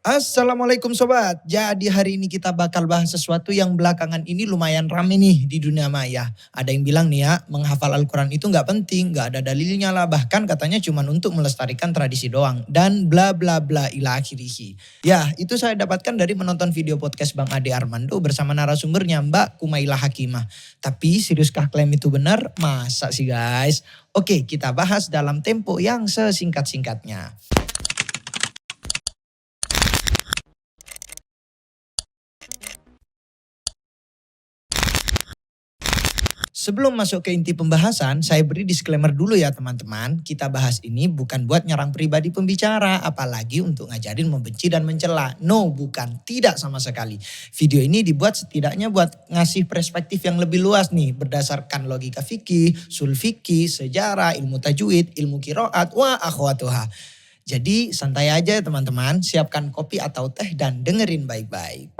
Assalamualaikum sobat. Jadi hari ini kita bakal bahas sesuatu yang belakangan ini lumayan rame nih di dunia maya. Ada yang bilang nih ya, menghafal Al-Quran itu nggak penting, nggak ada dalilnya lah. Bahkan katanya cuma untuk melestarikan tradisi doang. Dan bla bla bla ila akhirihi. Ya itu saya dapatkan dari menonton video podcast Bang Ade Armando bersama narasumbernya Mbak Kumaila Hakimah. Tapi seriuskah klaim itu benar? Masa sih guys? Oke, kita bahas dalam tempo yang sesingkat-singkatnya. Sebelum masuk ke inti pembahasan, saya beri disclaimer dulu ya teman-teman. Kita bahas ini bukan buat nyerang pribadi pembicara, apalagi untuk ngajarin membenci dan mencela. No, bukan. Tidak sama sekali. Video ini dibuat setidaknya buat ngasih perspektif yang lebih luas nih. Berdasarkan logika fikih, sul fikih, sejarah, ilmu tajwid, ilmu kiroat, wa akhwatuha. Jadi santai aja ya teman-teman, siapkan kopi atau teh dan dengerin baik-baik.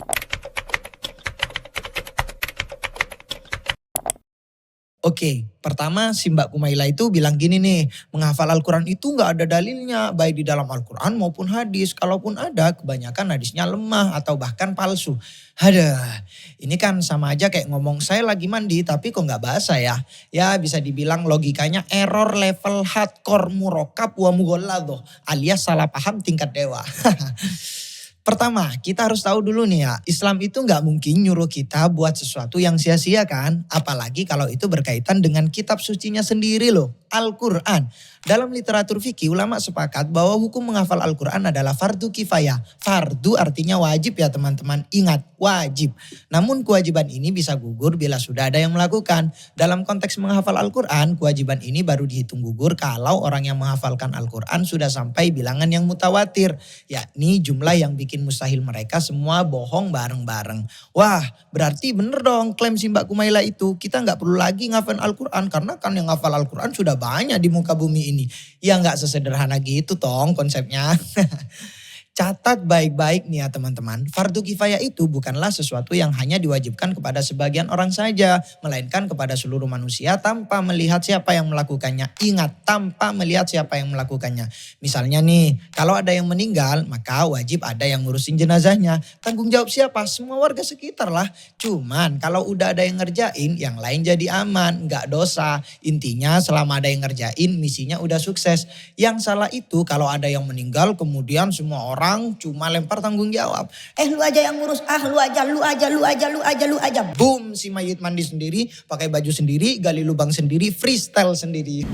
Oke, pertama si Mbak Kumaila itu bilang gini nih, menghafal Al-Quran itu nggak ada dalilnya, baik di dalam Al-Quran maupun hadis. Kalaupun ada, kebanyakan hadisnya lemah atau bahkan palsu. Ada, ini kan sama aja kayak ngomong saya lagi mandi tapi kok nggak basah ya. Ya bisa dibilang logikanya error level hardcore murokab wa mughalladhah alias salah paham tingkat dewa. Pertama, kita harus tahu dulu nih ya, Islam itu nggak mungkin nyuruh kita buat sesuatu yang sia-sia kan. Apalagi kalau itu berkaitan dengan kitab sucinya sendiri loh, Al-Quran. Dalam literatur fikih, ulama sepakat bahwa hukum menghafal Al-Quran adalah fardu kifayah. Fardu artinya wajib ya teman-teman, ingat wajib. Namun kewajiban ini bisa gugur bila sudah ada yang melakukan. Dalam konteks menghafal Al-Quran, kewajiban ini baru dihitung gugur kalau orang yang menghafalkan Al-Quran sudah sampai bilangan yang mutawatir. Yakni jumlah yang bikin mustahil mereka semua bohong bareng-bareng. Wah berarti bener dong klaim si Mbak Kumaila itu. Kita nggak perlu lagi ngafal Al-Quran karena kan yang ngafal Al-Quran sudah banyak di muka bumi ini. Ya nggak sesederhana gitu tong konsepnya. Catat baik-baik nih ya teman-teman. Fardu kifayah itu bukanlah sesuatu yang hanya diwajibkan kepada sebagian orang saja. Melainkan kepada seluruh manusia tanpa melihat siapa yang melakukannya. Ingat, tanpa melihat siapa yang melakukannya. Misalnya nih, kalau ada yang meninggal maka wajib ada yang ngurusin jenazahnya. Tanggung jawab siapa? Semua warga sekitar lah. Cuman kalau udah ada yang ngerjain, yang lain jadi aman. Nggak dosa. Intinya selama ada yang ngerjain, misinya udah sukses. Yang salah itu kalau ada yang meninggal kemudian semua orang cuma lempar tanggung jawab. Lu aja yang ngurus, lu aja. Boom, si mayit mandi sendiri, pakai baju sendiri, gali lubang sendiri, freestyle sendiri.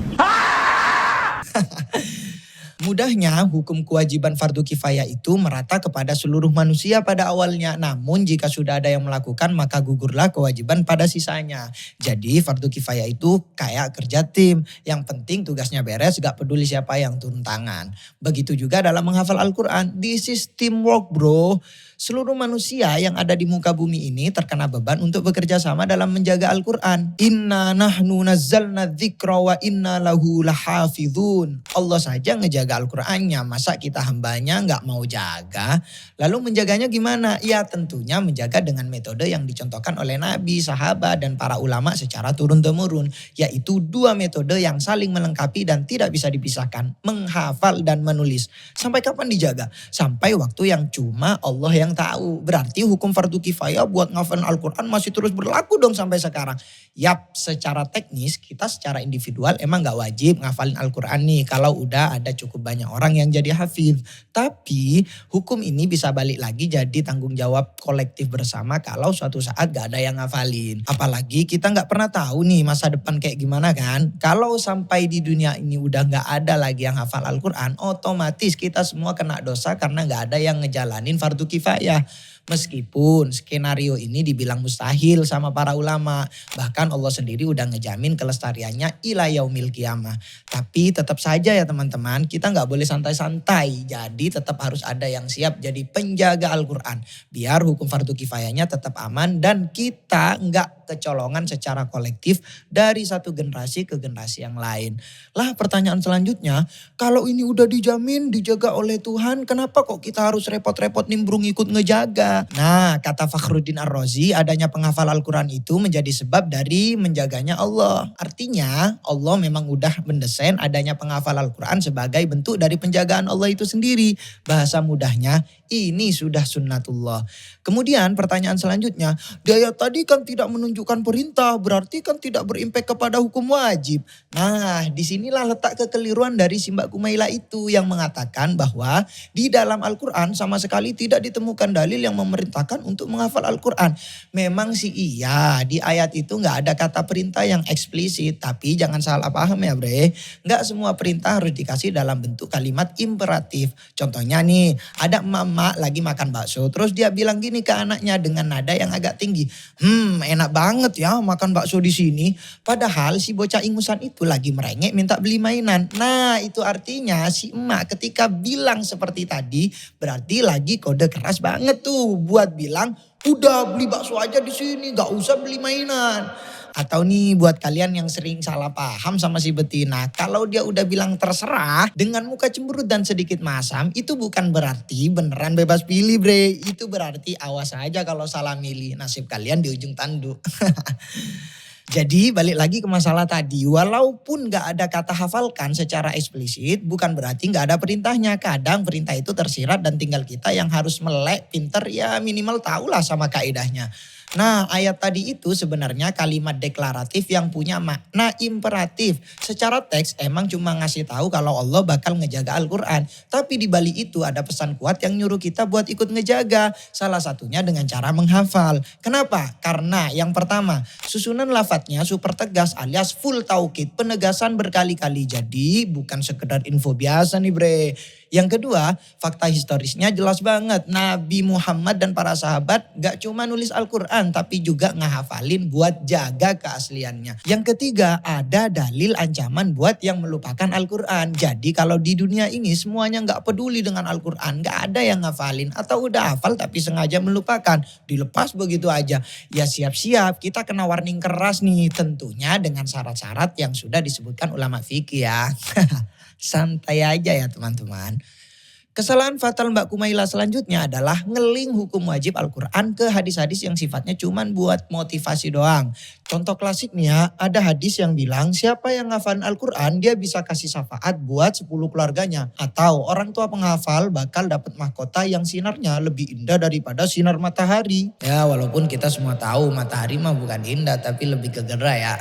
Mudahnya hukum kewajiban fardu kifayah itu merata kepada seluruh manusia pada awalnya. Namun jika sudah ada yang melakukan maka gugurlah kewajiban pada sisanya. Jadi fardu kifayah itu kayak kerja tim. Yang penting tugasnya beres, gak peduli siapa yang turun tangan. Begitu juga dalam menghafal Al-Quran. This is teamwork bro. Seluruh manusia yang ada di muka bumi ini terkena beban untuk bekerja sama dalam menjaga Al-Quran. Inna nahnu nazzalna dzikra wa inna lahu lahafidhun. Allah saja ngejaga Al-Qurannya, masa kita hambanya nggak mau jaga? Lalu menjaganya gimana? Ya tentunya menjaga dengan metode yang dicontohkan oleh Nabi, sahabat, dan para ulama secara turun-temurun. Yaitu dua metode yang saling melengkapi dan tidak bisa dipisahkan. Menghafal dan menulis. Sampai kapan dijaga? Sampai waktu yang cuma Allah yang tahu. Berarti hukum fardu kifayah buat ngafalin Al-Quran masih terus berlaku dong sampai sekarang. Yap, secara teknis kita secara individual emang gak wajib ngafalin Al-Quran nih. Kalau udah ada cukup banyak orang yang jadi hafidh. Tapi hukum ini bisa balik lagi jadi tanggung jawab kolektif bersama kalau suatu saat gak ada yang ngafalin. Apalagi kita gak pernah tahu nih masa depan kayak gimana kan. Kalau sampai di dunia ini udah gak ada lagi yang hafal Al-Quran, otomatis kita semua kena dosa karena gak ada yang ngejalanin fardu kifayah. Meskipun skenario ini dibilang mustahil sama para ulama. Bahkan Allah sendiri udah ngejamin kelestariannya ila yaumil qiyamah. Tapi tetap saja ya teman-teman, kita nggak boleh santai-santai. Jadi tetap harus ada yang siap jadi penjaga Al-Quran. Biar hukum fardu kifayahnya tetap aman dan kita nggak kecolongan secara kolektif dari satu generasi ke generasi yang lain. Lah pertanyaan selanjutnya, kalau ini udah dijamin dijaga oleh Tuhan, kenapa kok kita harus repot-repot nimbrung ikut ngejaga? Nah, kata Fakhruddin Ar-Razi, adanya penghafal Al-Quran itu menjadi sebab dari menjaganya Allah. Artinya, Allah memang udah mendesain adanya penghafal Al-Quran sebagai bentuk dari penjagaan Allah itu sendiri. Bahasa mudahnya, ini sudah sunnatullah. Kemudian pertanyaan selanjutnya, di ayat tadi kan tidak menunjukkan perintah, berarti kan tidak berimpak kepada hukum wajib. Nah, disinilah letak kekeliruan dari Simbak Kumaila itu yang mengatakan bahwa di dalam Al-Quran sama sekali tidak ditemukan dalil yang memerintahkan untuk menghafal Al-Quran. Memang sih iya, di ayat itu nggak ada kata perintah yang eksplisit, tapi jangan salah paham ya bre. Nggak semua perintah harus dikasih dalam bentuk kalimat imperatif. Contohnya nih, ada emak-emak lagi makan bakso, terus dia bilang gini ke anaknya dengan nada yang agak tinggi. Enak banget ya makan bakso di sini. Padahal si bocah ingusan itu lagi merengek minta beli mainan. Nah itu artinya si emak ketika bilang seperti tadi berarti lagi kode keras banget tuh buat bilang udah beli bakso aja di sini gak usah beli mainan. Atau nih buat kalian yang sering salah paham sama si betina. Kalau dia udah bilang terserah dengan muka cemberut dan sedikit masam. Itu bukan berarti beneran bebas pilih bre. Itu berarti awas aja kalau salah milih. Nasib kalian di ujung tanduk. Jadi balik lagi ke masalah tadi. Walaupun gak ada kata hafalkan secara eksplisit. Bukan berarti gak ada perintahnya. Kadang perintah itu tersirat dan tinggal kita yang harus melek pinter ya minimal tahulah sama kaidahnya. Nah ayat tadi itu sebenarnya kalimat deklaratif yang punya makna imperatif. Secara teks emang cuma ngasih tahu kalau Allah bakal ngejaga Al-Quran. Tapi di balik itu ada pesan kuat yang nyuruh kita buat ikut ngejaga. Salah satunya dengan cara menghafal. Kenapa? Karena yang pertama susunan lafadznya super tegas alias full taukid. Penegasan berkali-kali. Jadi bukan sekedar info biasa nih bre. Yang kedua, fakta historisnya jelas banget. Nabi Muhammad dan para sahabat gak cuma nulis Al-Quran tapi juga ngehafalin buat jaga keasliannya. Yang ketiga, ada dalil ancaman buat yang melupakan Al-Quran. Jadi kalau di dunia ini semuanya gak peduli dengan Al-Quran, gak ada yang ngafalin atau udah hafal tapi sengaja melupakan. Dilepas begitu aja. Ya siap-siap kita kena warning keras nih, tentunya dengan syarat-syarat yang sudah disebutkan ulama fikih ya. Santai aja ya teman-teman. Kesalahan fatal Mbak Kumaila selanjutnya adalah ngeling hukum wajib Al-Quran ke hadis-hadis yang sifatnya cuman buat motivasi doang. Contoh klasik nih ya, ada hadis yang bilang siapa yang ngafalin Al-Quran dia bisa kasih syafaat buat 10 keluarganya. Atau orang tua penghafal bakal dapat mahkota yang sinarnya lebih indah daripada sinar matahari. Ya walaupun kita semua tahu matahari mah bukan indah tapi lebih kegera ya.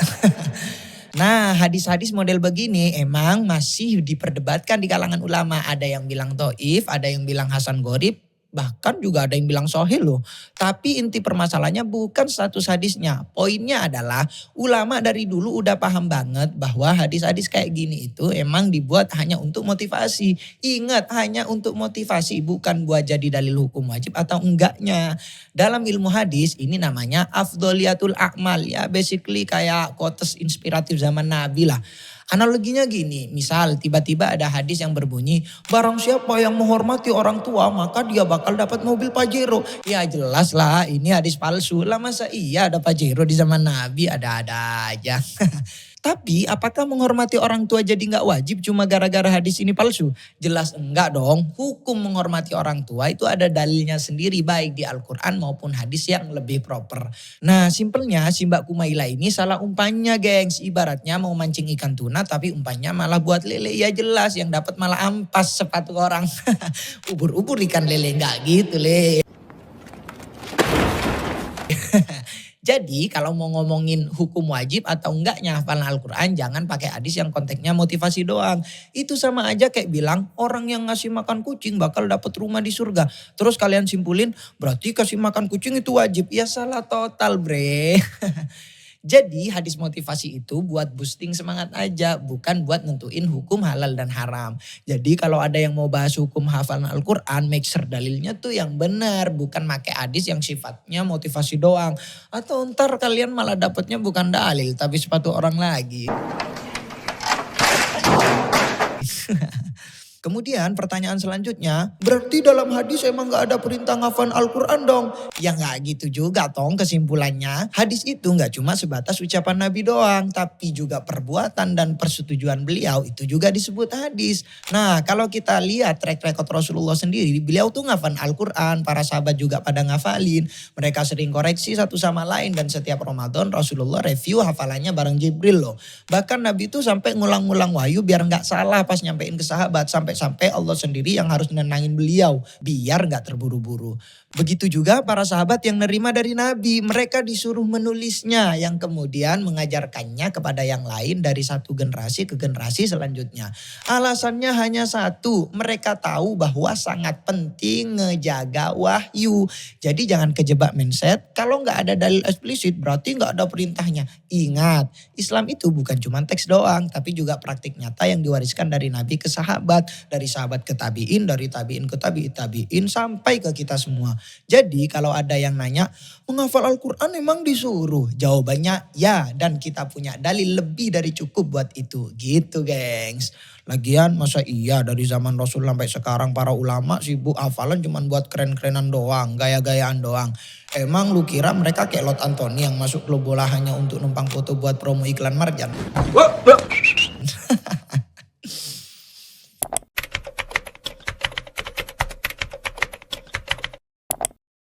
Nah hadis-hadis model begini emang masih diperdebatkan di kalangan ulama. Ada yang bilang dhaif, ada yang bilang hasan gharib, bahkan juga ada yang bilang sahih loh. Tapi inti permasalahannya bukan status hadisnya. Poinnya adalah ulama dari dulu udah paham banget bahwa hadis-hadis kayak gini itu emang dibuat hanya untuk motivasi. Ingat hanya untuk motivasi bukan buat jadi dalil hukum wajib atau enggaknya. Dalam ilmu hadis ini namanya afdholiyatul a'mal ya basically kayak quotes inspiratif zaman Nabi lah. Analoginya gini, misal tiba-tiba ada hadis yang berbunyi, barang siapa yang menghormati orang tua maka dia bakal dapat mobil Pajero. Ya jelas lah ini hadis palsu lah, masa iya ada Pajero di zaman Nabi, ada-ada aja. Tapi apakah menghormati orang tua jadi nggak wajib cuma gara-gara hadis ini palsu? Jelas enggak dong. Hukum menghormati orang tua itu ada dalilnya sendiri baik di Al-Quran maupun hadis yang lebih proper. Nah simpelnya si Mbak Kumaila ini salah umpannya gengs. Ibaratnya mau mancing ikan tuna tapi umpannya malah buat lele. Ya jelas yang dapat malah ampas sepatu orang. Ubur-ubur ikan lele nggak gitu le. Jadi kalau mau ngomongin hukum wajib atau enggaknya hafalan Al-Quran jangan pakai hadis yang konteksnya motivasi doang. Itu sama aja kayak bilang orang yang ngasih makan kucing bakal dapat rumah di surga. Terus kalian simpulin berarti kasih makan kucing itu wajib. Ya salah total bre. Jadi hadis motivasi itu buat boosting semangat aja, bukan buat nentuin hukum halal dan haram. Jadi kalau ada yang mau bahas hukum hafalan Al-Quran, make sure dalilnya tuh yang benar, bukan pakai hadis yang sifatnya motivasi doang. Atau ntar kalian malah dapetnya bukan dalil, tapi sepatu orang lagi. Kemudian pertanyaan selanjutnya, berarti dalam hadis emang gak ada perintah ngafal Al-Quran dong? Ya gak gitu juga tong kesimpulannya. Hadis itu gak cuma sebatas ucapan Nabi doang, tapi juga perbuatan dan persetujuan beliau itu juga disebut hadis. Nah kalau kita lihat track record Rasulullah sendiri, beliau tuh ngafal Al-Quran, para sahabat juga pada ngafalin. Mereka sering koreksi satu sama lain dan setiap Ramadan Rasulullah review hafalannya bareng Jibril loh. Bahkan Nabi itu sampai ngulang-ngulang wahyu biar nggak salah pas nyampein ke sahabat. Sampai-sampai Allah sendiri yang harus nenangin beliau biar nggak terburu-buru. Begitu juga para sahabat yang nerima dari Nabi. Mereka disuruh menulisnya yang kemudian mengajarkannya kepada yang lain dari satu generasi ke generasi selanjutnya. Alasannya hanya satu, mereka tahu bahwa sangat penting ngejaga wahyu. Jadi jangan kejebak mindset, kalau nggak ada dalil eksplisit berarti nggak ada perintahnya. Ingat, Islam itu bukan cuma teks doang, tapi juga praktik nyata yang diwariskan dari Nabi ke sahabat, dari sahabat ke tabiin, dari tabiin ke tabiin sampai ke kita semua. Jadi kalau ada yang nanya, menghafal Al-Quran emang disuruh? Jawabannya ya, dan kita punya dalil lebih dari cukup buat itu. Gitu gengs. Lagian masa iya dari zaman Rasul sampai sekarang para ulama sibuk hafalan cuman buat keren-kerenan doang, gaya-gayaan doang. Emang lu kira mereka kayak Lot Anthony yang masuk klub bola hanya untuk numpang foto buat promo iklan Marjan?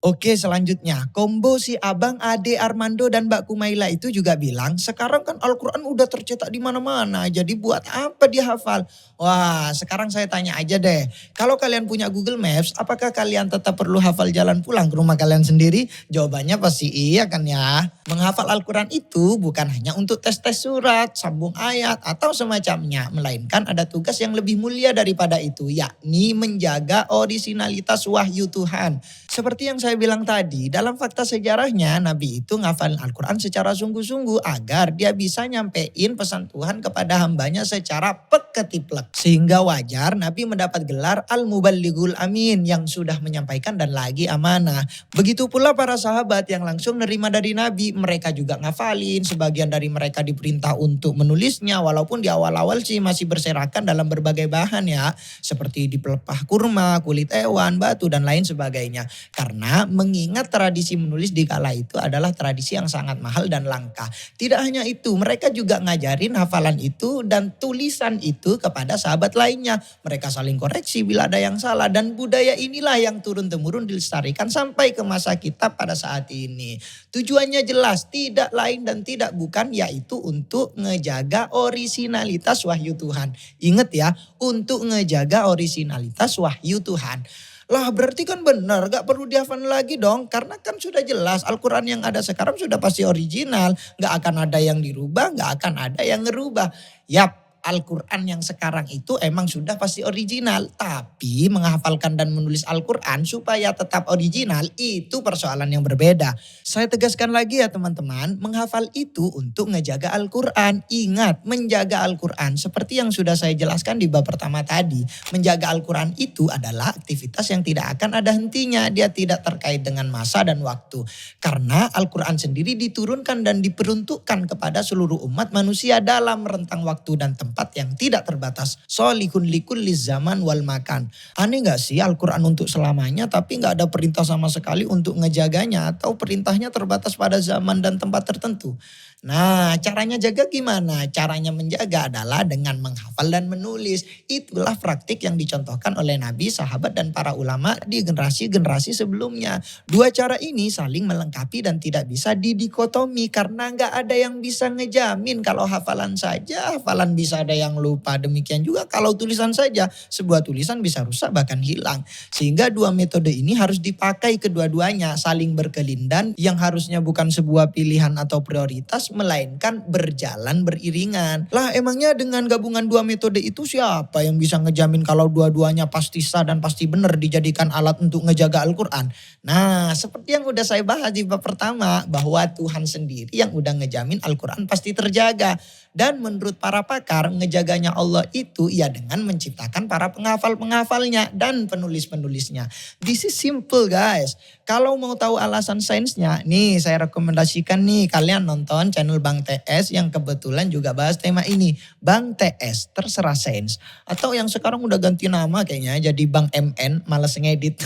Oke selanjutnya, kombo si Abang Ade Armando dan Mbak Kumaila itu juga bilang, sekarang kan Al-Quran udah tercetak di mana-mana, jadi buat apa dia hafal? Wah sekarang saya tanya aja deh, kalau kalian punya Google Maps, apakah kalian tetap perlu hafal jalan pulang ke rumah kalian sendiri? Jawabannya pasti iya kan ya. Menghafal Al-Quran itu bukan hanya untuk tes-tes surat, sambung ayat, atau semacamnya, melainkan ada tugas yang lebih mulia daripada itu, yakni menjaga orisinalitas wahyu Tuhan. Seperti yang saya bilang tadi, dalam fakta sejarahnya Nabi itu ngafalin Al-Quran secara sungguh-sungguh agar dia bisa nyampein pesan Tuhan kepada hambanya secara peketiplek. Sehingga wajar Nabi mendapat gelar Al-Muballighul Amin yang sudah menyampaikan dan lagi amanah. Begitu pula para sahabat yang langsung nerima dari Nabi, mereka juga ngafalin, sebagian dari mereka diperintah untuk menulisnya walaupun di awal-awal sih masih berserakan dalam berbagai bahan ya. Seperti di pelepah kurma, kulit hewan, batu dan lain sebagainya. Karena mengingat tradisi menulis di kala itu adalah tradisi yang sangat mahal dan langka. Tidak hanya itu, mereka juga ngajarin hafalan itu dan tulisan itu kepada sahabat lainnya. Mereka saling koreksi bila ada yang salah dan budaya inilah yang turun-temurun dilestarikan sampai ke masa kita pada saat ini. Tujuannya jelas, tidak lain dan tidak bukan yaitu untuk ngejaga orisinalitas wahyu Tuhan. Ingat ya, untuk ngejaga orisinalitas wahyu Tuhan. Lah berarti kan benar, gak perlu dihafal lagi dong. Karena kan sudah jelas Al-Quran yang ada sekarang sudah pasti original. Gak akan ada yang dirubah, gak akan ada yang ngerubah. Yap, Al-Quran yang sekarang itu emang sudah pasti original. Tapi menghafalkan dan menulis Al-Quran supaya tetap original itu persoalan yang berbeda. Saya tegaskan lagi ya teman-teman, menghafal itu untuk ngejaga Al-Quran. Ingat, menjaga Al-Quran seperti yang sudah saya jelaskan di bab pertama tadi. Menjaga Al-Quran itu adalah aktivitas yang tidak akan ada hentinya. Dia tidak terkait dengan masa dan waktu. Karena Al-Quran sendiri diturunkan dan diperuntukkan kepada seluruh umat manusia dalam rentang waktu dan tempat yang tidak terbatas. Solihun likulli zaman wal makan. Aneh gak sih Al-Quran untuk selamanya tapi gak ada perintah sama sekali untuk ngejaganya atau perintahnya terbatas pada zaman dan tempat tertentu. Nah caranya jaga gimana? Caranya menjaga adalah dengan menghafal dan menulis. Itulah praktik yang dicontohkan oleh Nabi, sahabat dan para ulama di generasi-generasi sebelumnya. Dua cara ini saling melengkapi dan tidak bisa didikotomi karena gak ada yang bisa ngejamin kalau hafalan saja, hafalan bisa ada yang lupa. Demikian juga kalau tulisan saja, sebuah tulisan bisa rusak bahkan hilang. Sehingga dua metode ini harus dipakai kedua-duanya, saling berkelindan yang harusnya bukan sebuah pilihan atau prioritas melainkan berjalan beriringan. Lah emangnya dengan gabungan dua metode itu siapa yang bisa ngejamin kalau dua-duanya pasti sah dan pasti benar dijadikan alat untuk ngejaga Al-Quran? Nah seperti yang udah saya bahas di bab pertama bahwa Tuhan sendiri yang udah ngejamin Al-Quran pasti terjaga. Dan menurut para pakar, ngejaganya Allah itu ya dengan menciptakan para penghafal-penghafalnya dan penulis-penulisnya. This is simple guys. Kalau mau tahu alasan sainsnya, nih saya rekomendasikan nih kalian nonton channel Bang TS yang kebetulan juga bahas tema ini. Bang TS, terserah sains. Atau yang sekarang udah ganti nama kayaknya jadi Bang MN, males ngedit.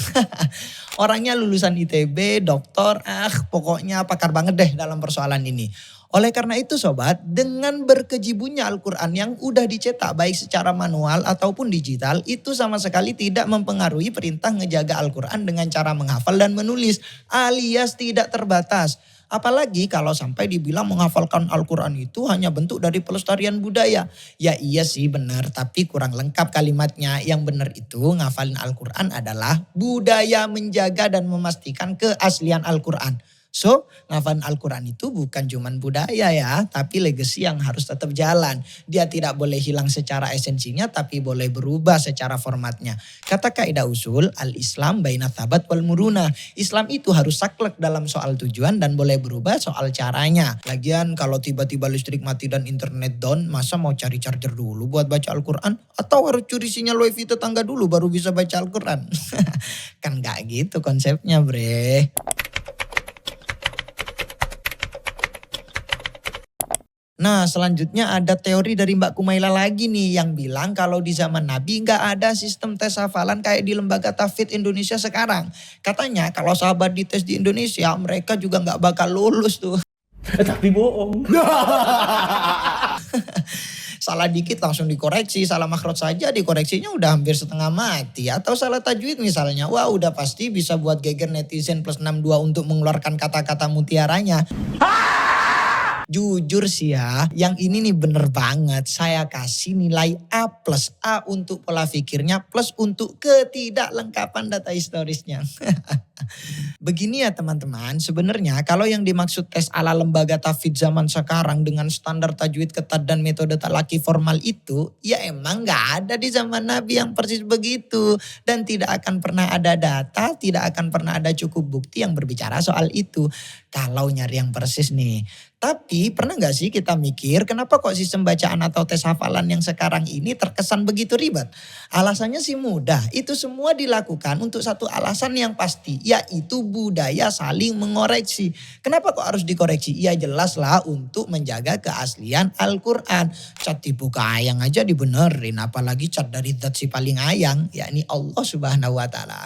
Orangnya lulusan ITB, doktor, pokoknya pakar banget deh dalam persoalan ini. Oleh karena itu sobat, dengan berkejibunnya Al-Quran yang udah dicetak baik secara manual ataupun digital, itu sama sekali tidak mempengaruhi perintah ngejaga Al-Quran dengan cara menghafal dan menulis, alias tidak terbatas. Apalagi kalau sampai dibilang menghafalkan Al-Quran itu hanya bentuk dari pelestarian budaya. Ya iya sih benar, tapi kurang lengkap kalimatnya. Yang benar itu ngafalin Al-Quran adalah budaya menjaga dan memastikan keaslian Al-Quran. So, ngafalin Al-Quran itu bukan cuman budaya ya, tapi legacy yang harus tetap jalan. Dia tidak boleh hilang secara esensinya, tapi boleh berubah secara formatnya. Kata kaidah usul, al-Islam baina thabat wal muruna. Islam itu harus saklek dalam soal tujuan dan boleh berubah soal caranya. Lagian kalau tiba-tiba listrik mati dan internet down, masa mau cari charger dulu buat baca Al-Quran? Atau harus curi sinyal wifi tetangga dulu baru bisa baca Al-Quran? Kan gak gitu konsepnya bre. Nah selanjutnya ada teori dari Mbak Kumaila lagi nih yang bilang kalau di zaman Nabi nggak ada sistem tes hafalan kayak di lembaga tahfidz Indonesia sekarang. Katanya kalau sahabat dites di Indonesia mereka juga nggak bakal lulus tuh. Tapi bohong. Salah dikit langsung dikoreksi, salah makhraj saja dikoreksinya udah hampir setengah mati. Atau salah tajwid misalnya, wah udah pasti bisa buat geger netizen plus 62 untuk mengeluarkan kata-kata mutiaranya. Jujur sih ya, yang ini nih bener banget. Saya kasih nilai A plus. A untuk pola pikirnya plus untuk ketidaklengkapan data historisnya. Begini ya teman-teman, sebenarnya kalau yang dimaksud tes ala lembaga tahfidz zaman sekarang dengan standar tajwid ketat dan metode talaki formal itu, ya emang gak ada di zaman Nabi yang persis begitu. Dan tidak akan pernah ada data, tidak akan pernah ada cukup bukti yang berbicara soal itu. Kalau nyari yang persis nih. Tapi pernah gak sih kita mikir kenapa kok sistem bacaan atau tes hafalan yang sekarang ini terkesan begitu ribet? Alasannya sih mudah, itu semua dilakukan untuk satu alasan yang pasti, yaitu budaya saling mengoreksi. Kenapa kok harus dikoreksi? Ya jelas lah untuk menjaga keaslian Al-Quran. Cat dibuka ayang aja dibenerin, apalagi cat dari zat si paling ayang, yakni Allah Subhanahu wa Ta'ala.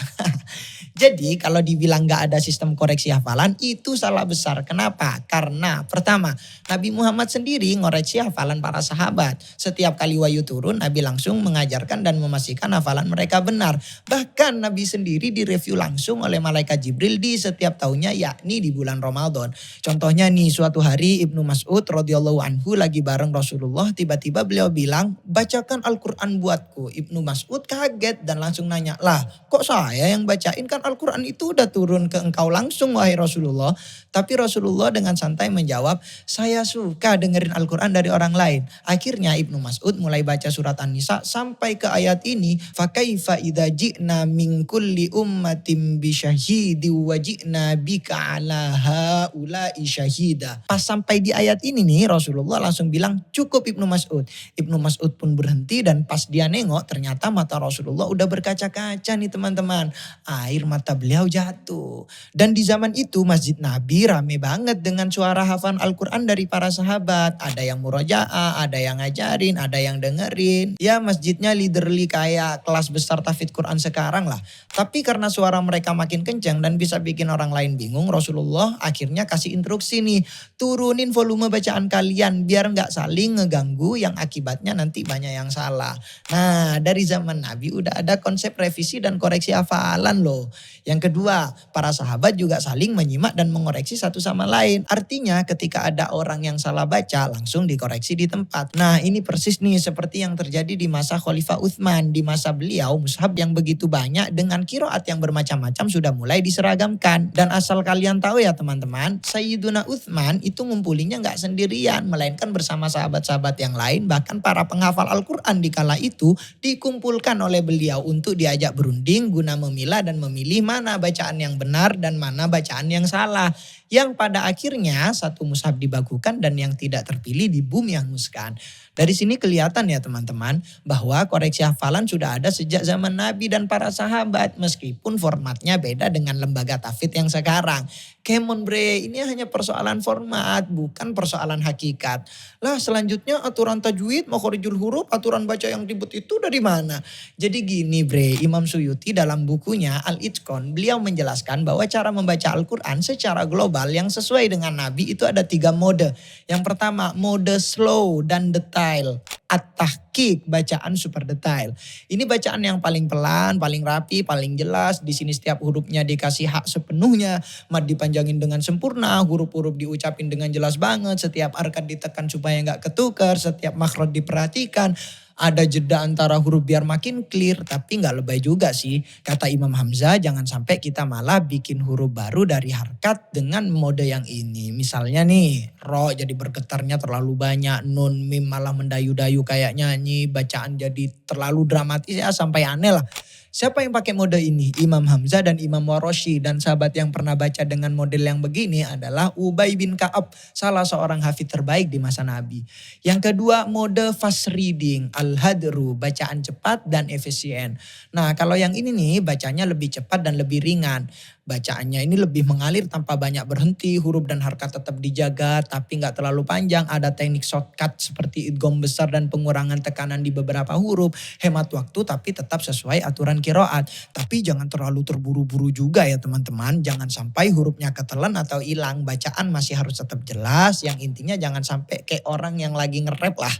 Jadi kalau dibilang gak ada sistem koreksi hafalan itu salah besar. Kenapa? Karena pertama, Nabi Muhammad sendiri ngoreksi hafalan para sahabat. Setiap kali wahyu turun, Nabi langsung mengajarkan dan memastikan hafalan mereka benar. Bahkan Nabi sendiri direview langsung oleh malaikat Jibril di setiap tahunnya, yakni di bulan Ramadan. Contohnya nih, suatu hari Ibnu Mas'ud radhiyallahu anhu lagi bareng Rasulullah, tiba-tiba beliau bilang, bacakan Al-Quran buatku. Ibnu Mas'ud kaget dan langsung nanya, lah kok saya yang bacain, kan Al-Quran itu udah turun ke engkau langsung wahai Rasulullah. Tapi Rasulullah dengan santai menjawab, saya suka dengerin Al-Quran dari orang lain. Akhirnya Ibnu Mas'ud mulai baca surat An-Nisa sampai ke ayat ini. Fakaifa idza ji'na min kulli ummatin bisyahidi wa ji'na bika ala haula'i syahida. Pas sampai di ayat ini nih Rasulullah langsung bilang cukup Ibnu Mas'ud. Ibnu Mas'ud pun berhenti dan pas dia nengok ternyata mata Rasulullah udah berkaca-kaca nih teman-teman. Air mata beliau jatuh. Dan di zaman itu Masjid Nabi rame banget dengan suara hafalan Al-Quran dari para sahabat. Ada yang murojaah, ada yang ngajarin, ada yang dengerin. Ya masjidnya literally kayak kelas besar tahfidz Quran sekarang lah. Tapi karena suara mereka makin kencang dan bisa bikin orang lain bingung, Rasulullah akhirnya kasih instruksi nih. Turunin volume bacaan kalian biar gak saling ngeganggu yang akibatnya nanti banyak yang salah. Nah dari zaman Nabi udah ada konsep revisi dan koreksi hafalan loh. Yang kedua, para sahabat juga saling menyimak dan mengoreksi satu sama lain. Artinya ketika ada orang yang salah baca langsung dikoreksi di tempat. Nah ini persis nih seperti yang terjadi di masa Khalifah Utsman. Di masa beliau mushaf yang begitu banyak dengan qiraat yang bermacam-macam sudah mulai diseragamkan. Dan asal kalian tahu ya teman-teman, Sayyiduna Uthman itu ngumpulinya nggak sendirian, melainkan bersama sahabat-sahabat yang lain, bahkan para penghafal Al-Quran di kala itu dikumpulkan oleh beliau untuk diajak berunding guna memilah dan memilih mana bacaan yang benar dan mana bacaan yang salah. Yang pada akhirnya satu mushaf dibakukan dan yang tidak terpilih dibumyahmuskan. Dari sini kelihatan ya teman-teman bahwa koreksi hafalan sudah ada sejak zaman Nabi dan para sahabat meskipun formatnya beda dengan lembaga tahfidz yang sekarang. Come on bre, ini hanya persoalan format bukan persoalan hakikat. Lah selanjutnya aturan tajwid, makhorijul huruf, aturan baca yang ribet itu dari mana? Jadi gini bre, Imam Suyuti dalam bukunya Al-Itqan beliau menjelaskan bahwa cara membaca Al-Quran secara global yang sesuai dengan Nabi itu ada 3 mode. Yang pertama mode slow dan detail. At-tahqiq, bacaan super detail. Ini bacaan yang paling pelan, paling rapi, paling jelas. Di sini setiap hurufnya dikasih hak sepenuhnya. Mad dipanjangin dengan sempurna, huruf-huruf diucapin dengan jelas banget. Setiap harkat ditekan supaya nggak ketukar, setiap makhraj diperhatikan. Ada jeda antara huruf biar makin clear, tapi nggak lebay juga sih. Kata Imam Hamzah, jangan sampai kita malah bikin huruf baru dari harkat dengan mode yang ini. Misalnya nih, ro jadi bergetarnya terlalu banyak, nun mim malah mendayu-dayu kayak nyanyi, bacaan jadi terlalu dramatis ya sampai aneh lah. Siapa yang pakai mode ini? Imam Hamzah dan Imam Waroshi. Dan sahabat yang pernah baca dengan model yang begini adalah Ubay bin Ka'ab, salah seorang hafidz terbaik di masa Nabi. Yang kedua mode fast reading, al-hadru, bacaan cepat dan efisien. Nah kalau yang ini nih bacanya lebih cepat dan lebih ringan. Bacaannya ini lebih mengalir tanpa banyak berhenti, huruf dan harkat tetap dijaga tapi nggak terlalu panjang. Ada teknik shortcut seperti idgham besar dan pengurangan tekanan di beberapa huruf. Hemat waktu tapi tetap sesuai aturan qiraat. Tapi jangan terlalu terburu-buru juga ya teman-teman. Jangan sampai hurufnya ketelan atau hilang. Bacaan masih harus tetap jelas. Yang intinya jangan sampai kayak orang yang lagi nge-rap lah.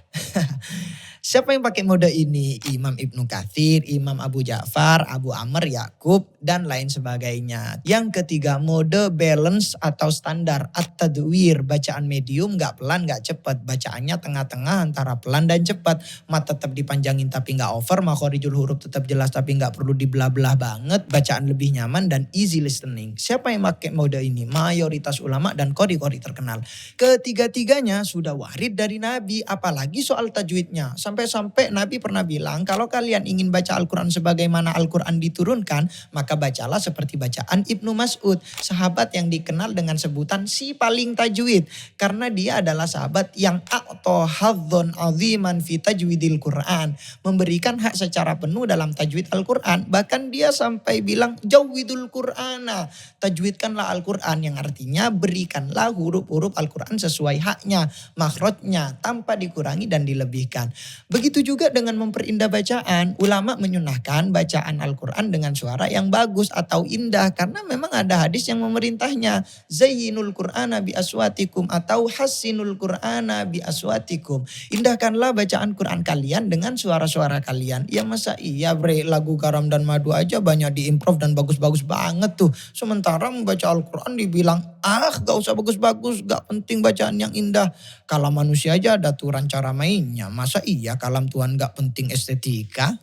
Siapa yang pakai mode ini? Imam Ibnu Katsir, Imam Abu Ja'far, Abu Amr, Yakub, dan lain sebagainya. Yang ketiga mode balance atau standar. At-tadwir, bacaan medium, gak pelan, gak cepat. Bacaannya tengah-tengah antara pelan dan cepat. Mat tetap dipanjangin tapi gak over. Makhorijul huruf tetap jelas tapi gak perlu dibelah-belah banget. Bacaan lebih nyaman dan easy listening. Siapa yang pakai mode ini? Mayoritas ulama dan qori-qori terkenal. Ketiga-tiganya sudah warid dari Nabi. Apalagi soal tajwidnya. Sampai-sampai Nabi pernah bilang kalau kalian ingin baca Al-Quran sebagaimana Al-Quran diturunkan, maka bacalah seperti bacaan Ibnu Mas'ud, sahabat yang dikenal dengan sebutan si paling tajwid. Karena dia adalah sahabat yang a'to hadzon aziman fi tajwidil Quran. Memberikan hak secara penuh dalam tajwid Al-Quran. Bahkan dia sampai bilang jawidul Qur'ana. Tajwidkanlah Al-Quran yang artinya berikanlah huruf-huruf Al-Quran sesuai haknya, makhrajnya tanpa dikurangi dan dilebihkan. Begitu juga dengan memperindah bacaan. Ulama menyunahkan bacaan Al-Quran dengan suara yang bagus atau indah. Karena memang ada hadis yang memerintahnya. Zayyinul Qur'ana bi aswatikum atau hassinul Qur'ana bi aswatikum. Indahkanlah bacaan Quran kalian dengan suara-suara kalian. Ya masa iya bre, lagu Garam dan Madu aja banyak diimprov dan bagus-bagus banget tuh. Sementara membaca Al-Quran dibilang, gak usah bagus-bagus, gak penting bacaan yang indah. Kalau manusia aja ada aturan cara mainnya. Masa iya kalam Tuhan gak penting estetika?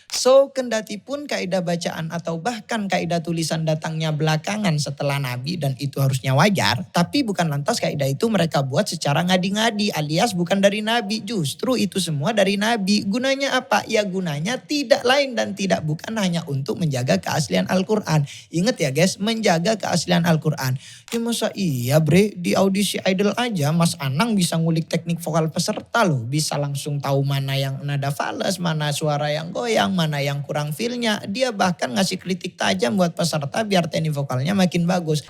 So kendati pun kaidah bacaan atau bahkan kaidah tulisan datangnya belakangan setelah Nabi dan itu harusnya wajar. Tapi bukan lantas kaidah itu mereka buat secara ngadi-ngadi alias bukan dari Nabi. Justru itu semua dari Nabi. Gunanya apa? Ya gunanya tidak lain dan tidak bukan hanya untuk menjaga keaslian Al-Quran. Ingat ya guys, menjaga keaslian Al-Quran. Ya masa iya bre, di audisi idol aja Mas Anang bisa ngulik teknik vokal peserta loh. Bisa langsung tahu mana yang nada fales, mana suara yang goyang, mana yang kurang feel-nya. Dia bahkan ngasih kritik tajam buat peserta biar teknik vokalnya makin bagus.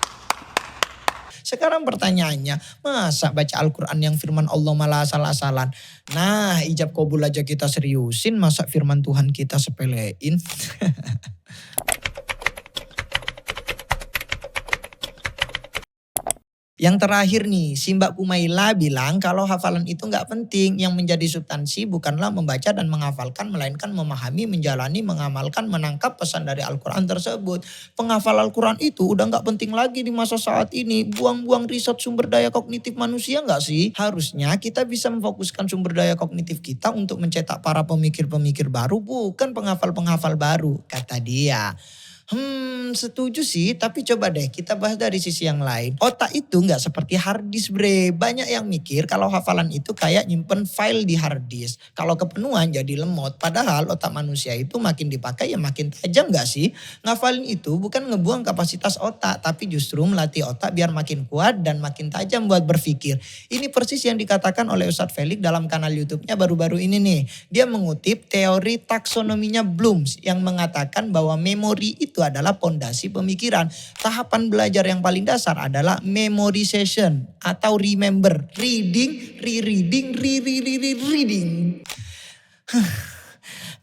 Sekarang pertanyaannya, masa baca Al-Quran yang firman Allah malah asal-asalan? Nah, ijab kabul aja kita seriusin, masa firman Tuhan kita sepelein? Yang terakhir nih, si Mbak Kumaila bilang kalau hafalan itu nggak penting. Yang menjadi substansi bukanlah membaca dan menghafalkan, melainkan memahami, menjalani, mengamalkan, menangkap pesan dari Al-Quran tersebut. Penghafal Al-Quran itu udah nggak penting lagi di masa saat ini. Buang-buang riset sumber daya kognitif manusia nggak sih? Harusnya kita bisa memfokuskan sumber daya kognitif kita untuk mencetak para pemikir-pemikir baru, bukan penghafal-penghafal baru, kata dia. Setuju sih, tapi coba deh kita bahas dari sisi yang lain. Otak itu nggak seperti hard disk bre. Banyak yang mikir kalau hafalan itu kayak nyimpen file di hard disk. Kalau kepenuhan jadi lemot. Padahal otak manusia itu makin dipakai ya makin tajam nggak sih? Ngafalin itu bukan ngebuang kapasitas otak, tapi justru melatih otak biar makin kuat dan makin tajam buat berpikir. Ini persis yang dikatakan oleh Ustadz Felix dalam kanal YouTube-nya baru-baru ini nih. Dia mengutip teori taksonominya Bloom yang mengatakan bahwa memori itu adalah pondasi pemikiran. Tahapan belajar yang paling dasar adalah memorization atau remember, reading, rereading, rereading.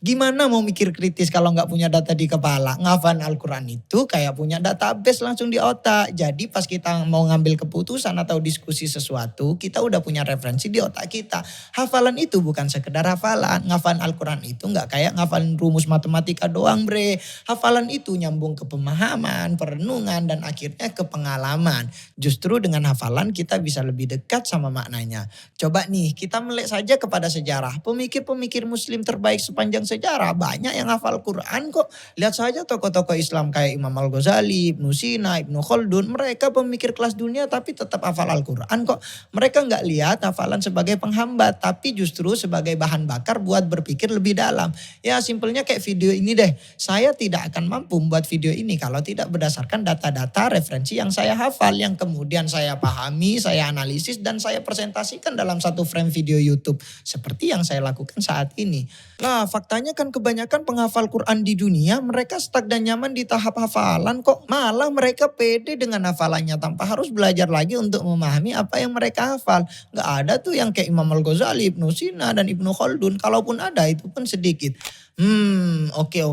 Gimana mau mikir kritis kalau nggak punya data di kepala? Ngafalin Al-Quran itu kayak punya database langsung di otak. Jadi pas kita mau ngambil keputusan atau diskusi sesuatu, kita udah punya referensi di otak kita. Hafalan itu bukan sekedar hafalan. Ngafalin Al-Quran itu nggak kayak ngafalin rumus matematika doang bre. Hafalan itu nyambung ke pemahaman, perenungan, dan akhirnya ke pengalaman. Justru dengan hafalan kita bisa lebih dekat sama maknanya. Coba nih kita melek saja kepada sejarah. Pemikir-pemikir muslim terbaik sepanjang sejarah banyak yang hafal Quran kok. Lihat saja tokoh-tokoh Islam kayak Imam Al-Ghazali, Ibnu Sina, Ibnu Khaldun. Mereka pemikir kelas dunia tapi tetap hafal Al-Quran kok. Mereka nggak lihat hafalan sebagai penghambat tapi justru sebagai bahan bakar buat berpikir lebih dalam. Ya simpelnya kayak video ini deh. Saya tidak akan mampu membuat video ini kalau tidak berdasarkan data-data referensi yang saya hafal. Yang kemudian saya pahami, saya analisis dan saya presentasikan dalam satu frame video YouTube. Seperti yang saya lakukan saat ini. Lah faktanya kan kebanyakan penghafal Quran di dunia mereka stuck dan nyaman di tahap hafalan kok. Malah mereka pede dengan hafalannya tanpa harus belajar lagi untuk memahami apa yang mereka hafal. Gak ada tuh yang kayak Imam Al-Ghazali, Ibnu Sina dan Ibnu Khaldun. Kalaupun ada itu pun sedikit. Oke.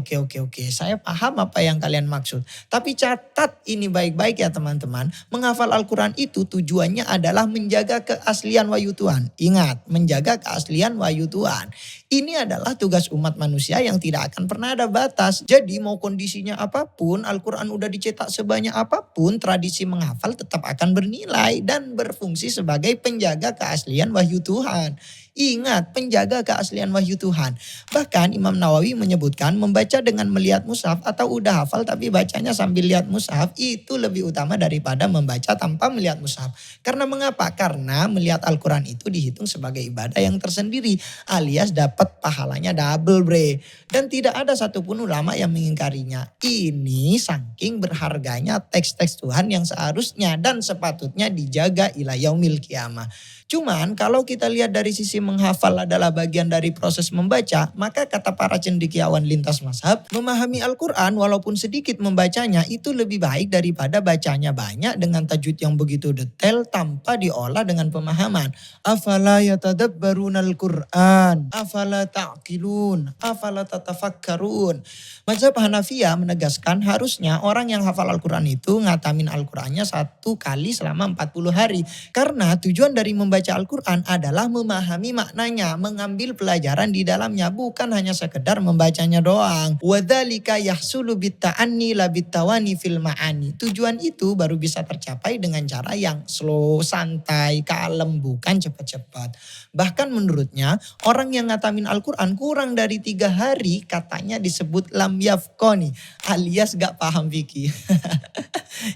Saya paham apa yang kalian maksud. Tapi catat ini baik-baik ya teman-teman. Menghafal Al-Quran itu tujuannya adalah menjaga keaslian wahyu Tuhan. Ingat, menjaga keaslian wahyu Tuhan. Ini adalah tugas umat manusia yang tidak akan pernah ada batas. Jadi mau kondisinya apapun, Al-Quran udah dicetak sebanyak apapun, tradisi menghafal tetap akan bernilai dan berfungsi sebagai penjaga keaslian wahyu Tuhan. Ingat, penjaga keaslian wahyu Tuhan. Bahkan Imam Nawawi menyebutkan membaca dengan melihat mushaf atau udah hafal tapi bacanya sambil lihat mushaf itu lebih utama daripada membaca tanpa melihat mushaf. Karena mengapa? Karena melihat Al-Quran itu dihitung sebagai ibadah yang tersendiri alias dapat pahalanya double bre. Dan tidak ada satupun ulama yang mengingkarinya. Ini saking berharganya teks-teks Tuhan yang seharusnya dan sepatutnya dijaga ila yaumil kiamah. Cuman kalau kita lihat dari sisi menghafal adalah bagian dari proses membaca, maka kata para cendekiawan lintas mazhab, memahami Al-Quran walaupun sedikit membacanya itu lebih baik daripada bacanya banyak dengan tajwid yang begitu detail tanpa diolah dengan pemahaman. Afala yatadabbarunal Qur'an, afala ta'qilun, afala tatafakkarun. Mazhab Hanafiyah menegaskan harusnya orang yang hafal Al-Quran itu ngatamin Al-Qurannya 1 kali selama 40 hari. Karena tujuan dari membaca Al-Quran adalah memahami maknanya, mengambil pelajaran di dalamnya, bukan hanya sekedar membacanya doang. Wadzalika yahsulu bitta'anni la bittawani fil ma'ani. Tujuan itu baru bisa tercapai dengan cara yang slow, santai, kalem, bukan cepat-cepat. Bahkan menurutnya orang yang ngatamin Al-Quran kurang dari 3 hari katanya disebut lam yafqoni alias gak paham fikih.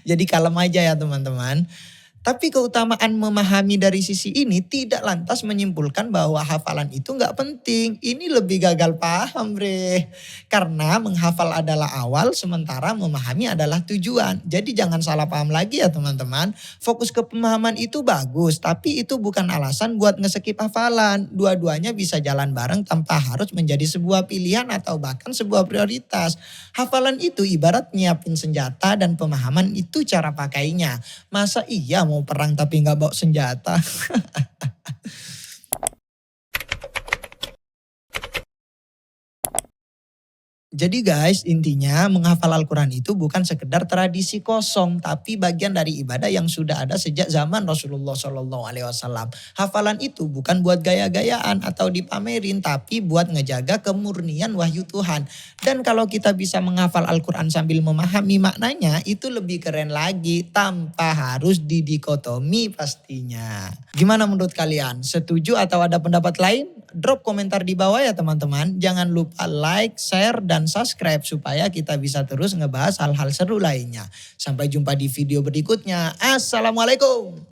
Jadi kalem aja ya teman-teman. Tapi keutamaan memahami dari sisi ini tidak lantas menyimpulkan bahwa hafalan itu nggak penting. Ini lebih gagal paham bre. Karena menghafal adalah awal sementara memahami adalah tujuan. Jadi jangan salah paham lagi ya teman-teman. Fokus ke pemahaman itu bagus tapi itu bukan alasan buat ngeskip hafalan. Dua-duanya bisa jalan bareng tanpa harus menjadi sebuah pilihan atau bahkan sebuah prioritas. Hafalan itu ibarat nyiapin senjata dan pemahaman itu cara pakainya. Masa iya mau perang tapi nggak bawa senjata? Jadi guys, intinya menghafal Al-Quran itu bukan sekedar tradisi kosong, tapi bagian dari ibadah yang sudah ada sejak zaman Rasulullah SAW. Hafalan itu bukan buat gaya-gayaan atau dipamerin, tapi buat ngejaga kemurnian wahyu Tuhan. Dan kalau kita bisa menghafal Al-Quran sambil memahami maknanya, itu lebih keren lagi, tanpa harus didikotomi pastinya. Gimana menurut kalian? Setuju atau ada pendapat lain? drop komentar di bawah ya teman-teman. Jangan lupa like, share, dan subscribe supaya kita bisa terus ngebahas hal-hal seru lainnya. Sampai jumpa di video berikutnya. Assalamualaikum.